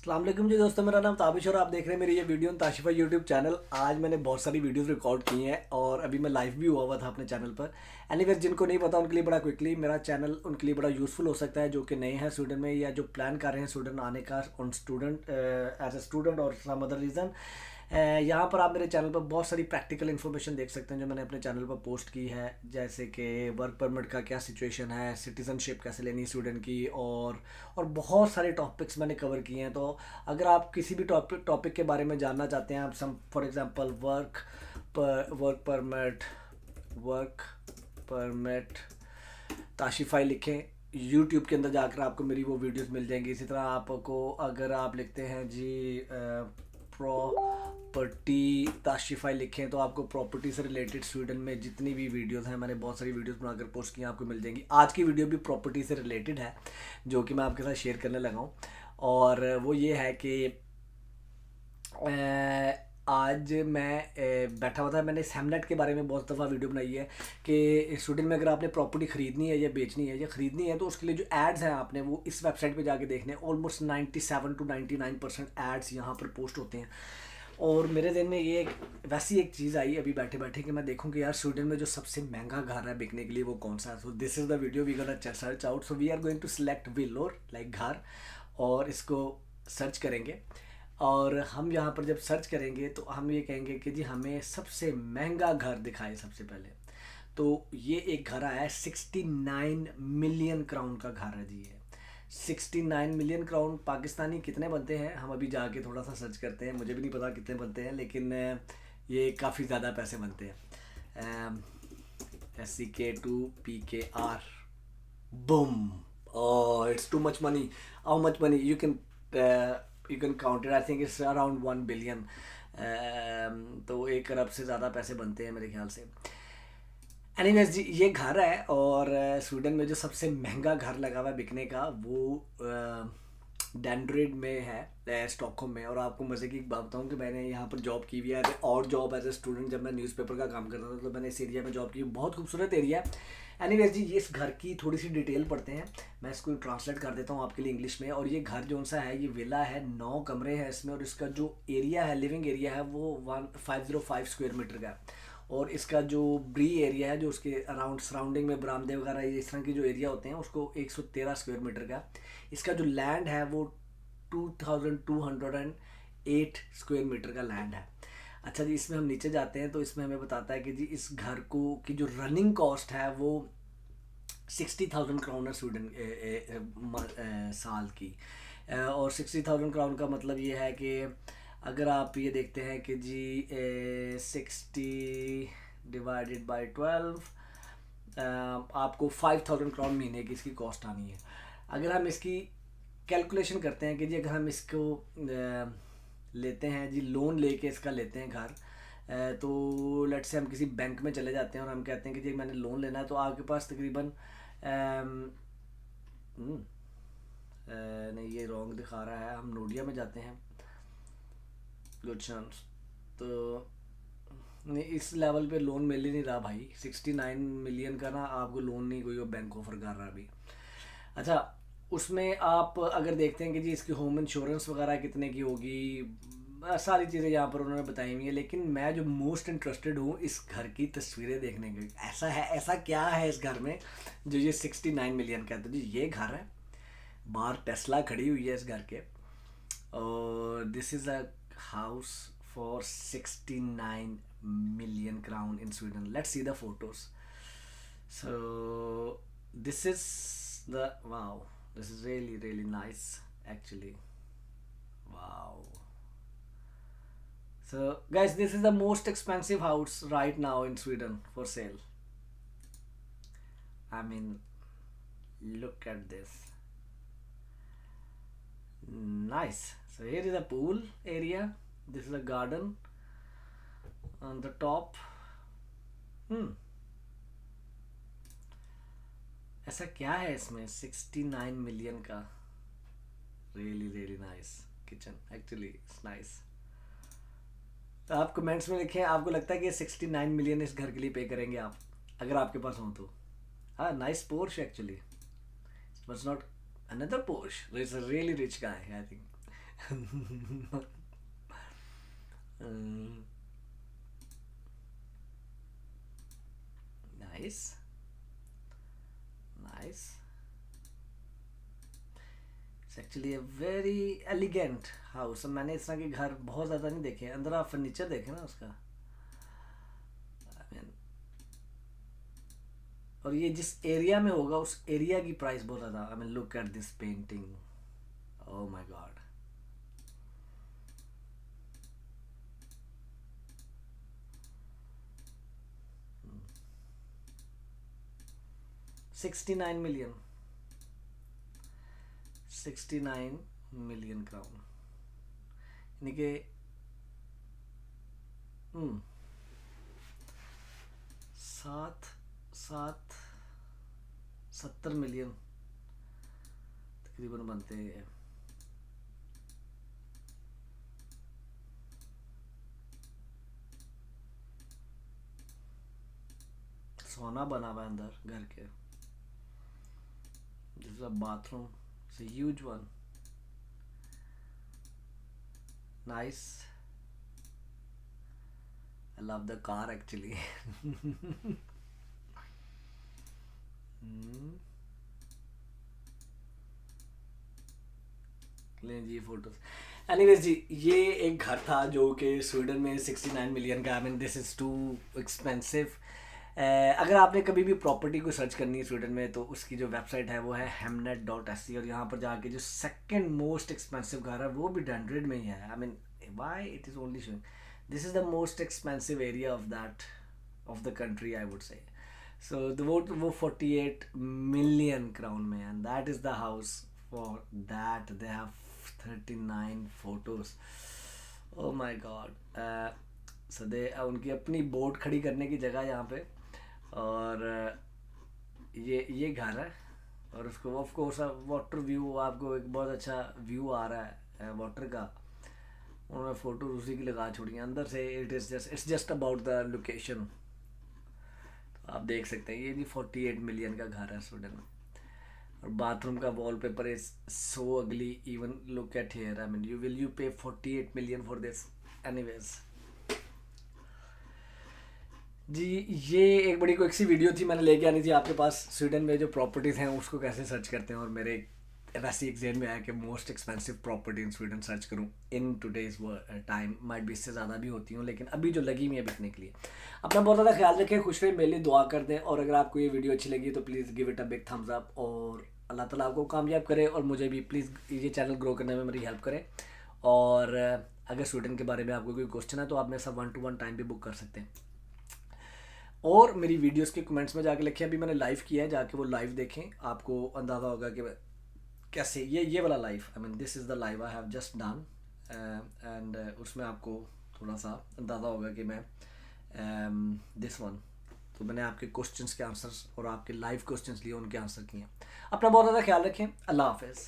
अस्सलाम वालेकुम जी दोस्तों, मेरा नाम ताबिश और आप देख रहे हैं मेरी ये वीडियो ताशिफा यूट्यूब चैनल। आज मैंने बहुत सारी वीडियोस रिकॉर्ड की हैं और अभी मैं लाइव भी हुआ था अपने चैनल पर। एनीवेज, जिनको नहीं पता उनके लिए बड़ा क्विकली, मेरा चैनल उनके लिए बड़ा यूज़फुल हो सकता है जो कि नए हैं स्वीडन में या जो प्लान कर रहे हैं स्वीडन आने का on student as a student और सम अदर रीज़न। यहाँ पर आप मेरे चैनल पर बहुत सारी प्रैक्टिकल इन्फॉर्मेशन देख सकते हैं जो मैंने अपने चैनल पर पोस्ट की है, जैसे कि वर्क परमिट का क्या सिचुएशन है, सिटीज़नशिप कैसे लेनी है स्वीडन की, और बहुत सारे टॉपिक्स मैंने कवर किए हैं। तो अगर आप किसी भी टॉपिक के बारे में जानना चाहते हैं, आप सम फॉर एग्जांपल वर्क परमिट ताशिफाई लिखें, यूट्यूब के अंदर जाकर आपको मेरी वो वीडियोस मिल जाएंगी। इसी तरह आपको अगर आप लिखते हैं जी प्रॉपर्टी ताशिफाई लिखें तो आपको प्रॉपर्टी से रिलेटेड स्वीडन में जितनी भी वीडियोस हैं, मैंने बहुत सारी वीडियोस बनाकर पोस्ट की हैं, आपको मिल जाएंगी। आज की वीडियो भी प्रॉपर्टी से रिलेटेड है जो कि मैं आपके साथ शेयर करने लगा हूँ, और वो ये है कि आज मैं बैठा हुआ था। मैंने हेमनेट के बारे में बहुत दफ़ा वीडियो बनाई है कि स्वीडन में अगर आपने प्रॉपर्टी ख़रीदनी है या बेचनी है या ख़रीदनी है तो उसके लिए जो एड्स हैं आपने वो इस वेबसाइट पे जाके देखने हैं। ऑलमोस्ट 97 to 99% एड्स यहाँ पर पोस्ट होते हैं। और मेरे दिन में ये वैसी एक चीज़ आई अभी बैठे बैठे कि मैं देखूं कि यार स्वीडन में जो सबसे महंगा घर है बिकने के लिए वो कौन सा है। So this is the video we gonna search out. So we are going to select विलोर लाइक घर, और इसको सर्च करेंगे। और हम यहाँ पर जब सर्च करेंगे तो हम ये कहेंगे कि जी हमें सबसे महंगा घर दिखाए सबसे पहले। तो ये एक घर आया है, 69 मिलियन क्राउन का घर है जी। ये 69 मिलियन क्राउन पाकिस्तानी कितने बनते हैं, हम अभी जाके थोड़ा सा सर्च करते हैं। मुझे भी नहीं पता कितने बनते हैं, लेकिन ये काफ़ी ज़्यादा पैसे बनते हैं। SEK2PKR, boom, oh it's too much money. How much money you can count it? I think it's around 1 billion. तो 1 अरब से ज़्यादा पैसे बनते हैं मेरे ख्याल से। एनीवेज जी, ये घर है, और स्वीडन में जो सबसे महंगा घर लगा हुआ है बिकने का वो डेंड्रेड में है, स्टॉकहोम में। और आपको मज़े की एक बात बताऊँ कि मैंने यहाँ पर जॉब की हुई है और जॉब एज ए स्टूडेंट। जब मैं न्यूज़पेपर का काम करता था तो मैंने इस एरिया में जॉब की। बहुत खूबसूरत एरिया है। एनीवेज जी, ये इस घर की थोड़ी सी डिटेल पढ़ते हैं। मैं इसको ट्रांसलेट कर देता हूँ आपके लिए इंग्लिश में। और ये घर जो सा है, ये विला है, 9 कमरे हैं इसमें, और इसका जो एरिया है, लिविंग एरिया है, वो 1505 स्क्वायर मीटर का है। और इसका जो ब्री एरिया है, जो उसके अराउंड सराउंडिंग में बरामदे वगैरह इस तरह के जो एरिया होते हैं, उसको 113 स्क्वायर मीटर का। इसका जो लैंड है वो 2208 स्क्वायर मीटर का लैंड है। अच्छा जी, इसमें हम नीचे जाते हैं तो इसमें हमें बताता है कि जी इस घर को की जो रनिंग कॉस्ट है वो 60,000 क्राउन है स्वीडन साल की। और 60,000 क्राउन का मतलब ये है कि अगर आप ये देखते हैं कि जी 60 डिवाइडेड बाई 12, आपको 5,000 क्राउन महीने की इसकी कॉस्ट आनी है। अगर हम इसकी कैलकुलेशन करते हैं कि जी अगर हम इसको लेते हैं जी, लोन लेके इसका लेते हैं घर, तो लेट से हम किसी बैंक में चले जाते हैं और हम कहते हैं कि जी मैंने लोन लेना है, तो आपके पास तकरीबन नहीं, ये रॉन्ग दिखा रहा है। हम नोडिया में जाते हैं, गुड चांस। तो नहीं, इस लेवल पे लोन मिल ही नहीं रहा भाई। 69 मिलियन का ना आपको लोन नहीं कोई बैंक ऑफर कर रहा अभी। अच्छा, उसमें आप अगर देखते हैं कि जी इसकी होम इंश्योरेंस वगैरह कितने की होगी, सारी चीज़ें यहाँ पर उन्होंने बताई हुई है। लेकिन मैं जो मोस्ट इंटरेस्टेड हूँ इस घर की तस्वीरें देखने की। ऐसा है, ऐसा क्या है इस घर में जो ये 69 मिलियन का है। तो जी ये घर है, बाहर टेस्ला खड़ी हुई है इस घर के, और this is a house for 69 million crown in Sweden. Let's see the photos. So this is the wow. This is really nice actually. Wow. So guys, this is the most expensive house right now in Sweden for sale. I mean, look at this. Nice. So here is a pool area. This is a garden on the top. ऐसा क्या है इसमें 69 million का? Really nice kitchen, actually it's nice. तो आप comments में लिखें, आपको लगता है कि 69 मिलियन इस घर के लिए पे करेंगे आप, अगर आपके पास हो तो। हाँ, nice Porsche actually, but not another Porsche, it's a really rich guy I think. Nice nice, it's actually a very elegant house. मैंने इस तरह के घर बहुत ज़्यादा नहीं देखे, अंदर आप फर्नीचर देखें ना उसका, I mean, और ये जिस एरिया में होगा उस एरिया की प्राइस बहुत ज़्यादा। I mean look at this painting, oh my God. 69 million, 69 million crown, यानी कि हम्म, सात सात 70 मिलियन तकरीबन बनते हैं। सोना बना हुआ है अंदर घर के। This is a bathroom, it's a huge one, nice. I love the car actually. लें जी फोटोज। एनीवेज जी, ये एक घर था जो कि स्वीडन में 69 मिलियन का। I mean this is too expensive. अगर आपने कभी भी प्रॉपर्टी को सर्च करनी है स्वीडन में तो उसकी जो वेबसाइट है वो है hemnet.se, और यहाँ पर जाके जो सेकंड मोस्ट एक्सपेंसिव घर है वो भी डंड्रेड में ही है। I mean why it is only showing this is the most expensive area of that of the country I would say. So वो 48 मिलियन क्राउन में, and that is the house for that they have 39 photos. Oh my God. So they उनकी अपनी boat खड़ी करने की जगह यहाँ पे, और ये घर है, और उसको ऑफ कोर्स वाटर व्यू, आपको एक बहुत अच्छा व्यू आ रहा है वाटर का। उन्होंने फ़ोटो उसी की लगा छोड़ी हैं अंदर से। It's just about the location. तो आप देख सकते हैं ये जी 48 मिलियन का घर है स्वीडन में। और बाथरूम का वॉलपेपर इज सो अगली, even look at here. I mean you पे 48 मिलियन फॉर दिस। एनीवेज जी, ये एक बड़ी क्विक सी वीडियो थी, मैंने लेके आनी थी आपके पास। स्वीडन में जो प्रॉपर्टीज़ हैं उसको कैसे सर्च करते हैं, और मेरे वैसे एक जेन में आया कि most expensive property in Sweden search करूं इन टुडेज टाइम। माइट भी इससे ज़्यादा भी होती हूँ, लेकिन अभी जो लगी हुई है बिकने के लिए। अपना बहुत ज़्यादा ख्याल रखें, खुश रहे, मेरे लिए दुआ कर दें, और अगर आपको ये वीडियो अच्छी लगी तो please give it a big thumbs up, और अल्लाह ताला आपको कामयाब करे, और मुझे भी प्लीज़ ये चैनल ग्रो करने में मेरी हेल्प करें। और अगर स्वीडन के बारे में आपको कोई क्वेश्चन है तो आप मेरे साथ 1-to-1 टाइम भी बुक कर सकते हैं। और मेरी वीडियोस के कमेंट्स में जाके लिखें, अभी मैंने लाइव किया है, जाके वो लाइव देखें, आपको अंदाज़ा होगा कि कैसे ये वाला live, I mean this is the live I have just done, and उसमें आपको थोड़ा सा अंदाज़ा होगा कि मैं दिस वन, तो मैंने आपके क्वेश्चंस के आंसर्स और आपके लाइव क्वेश्चंस लिए उनके आंसर किए हैं। अपना बहुत ज़्यादा ख्याल रखें, अल्लाह हाफिज़।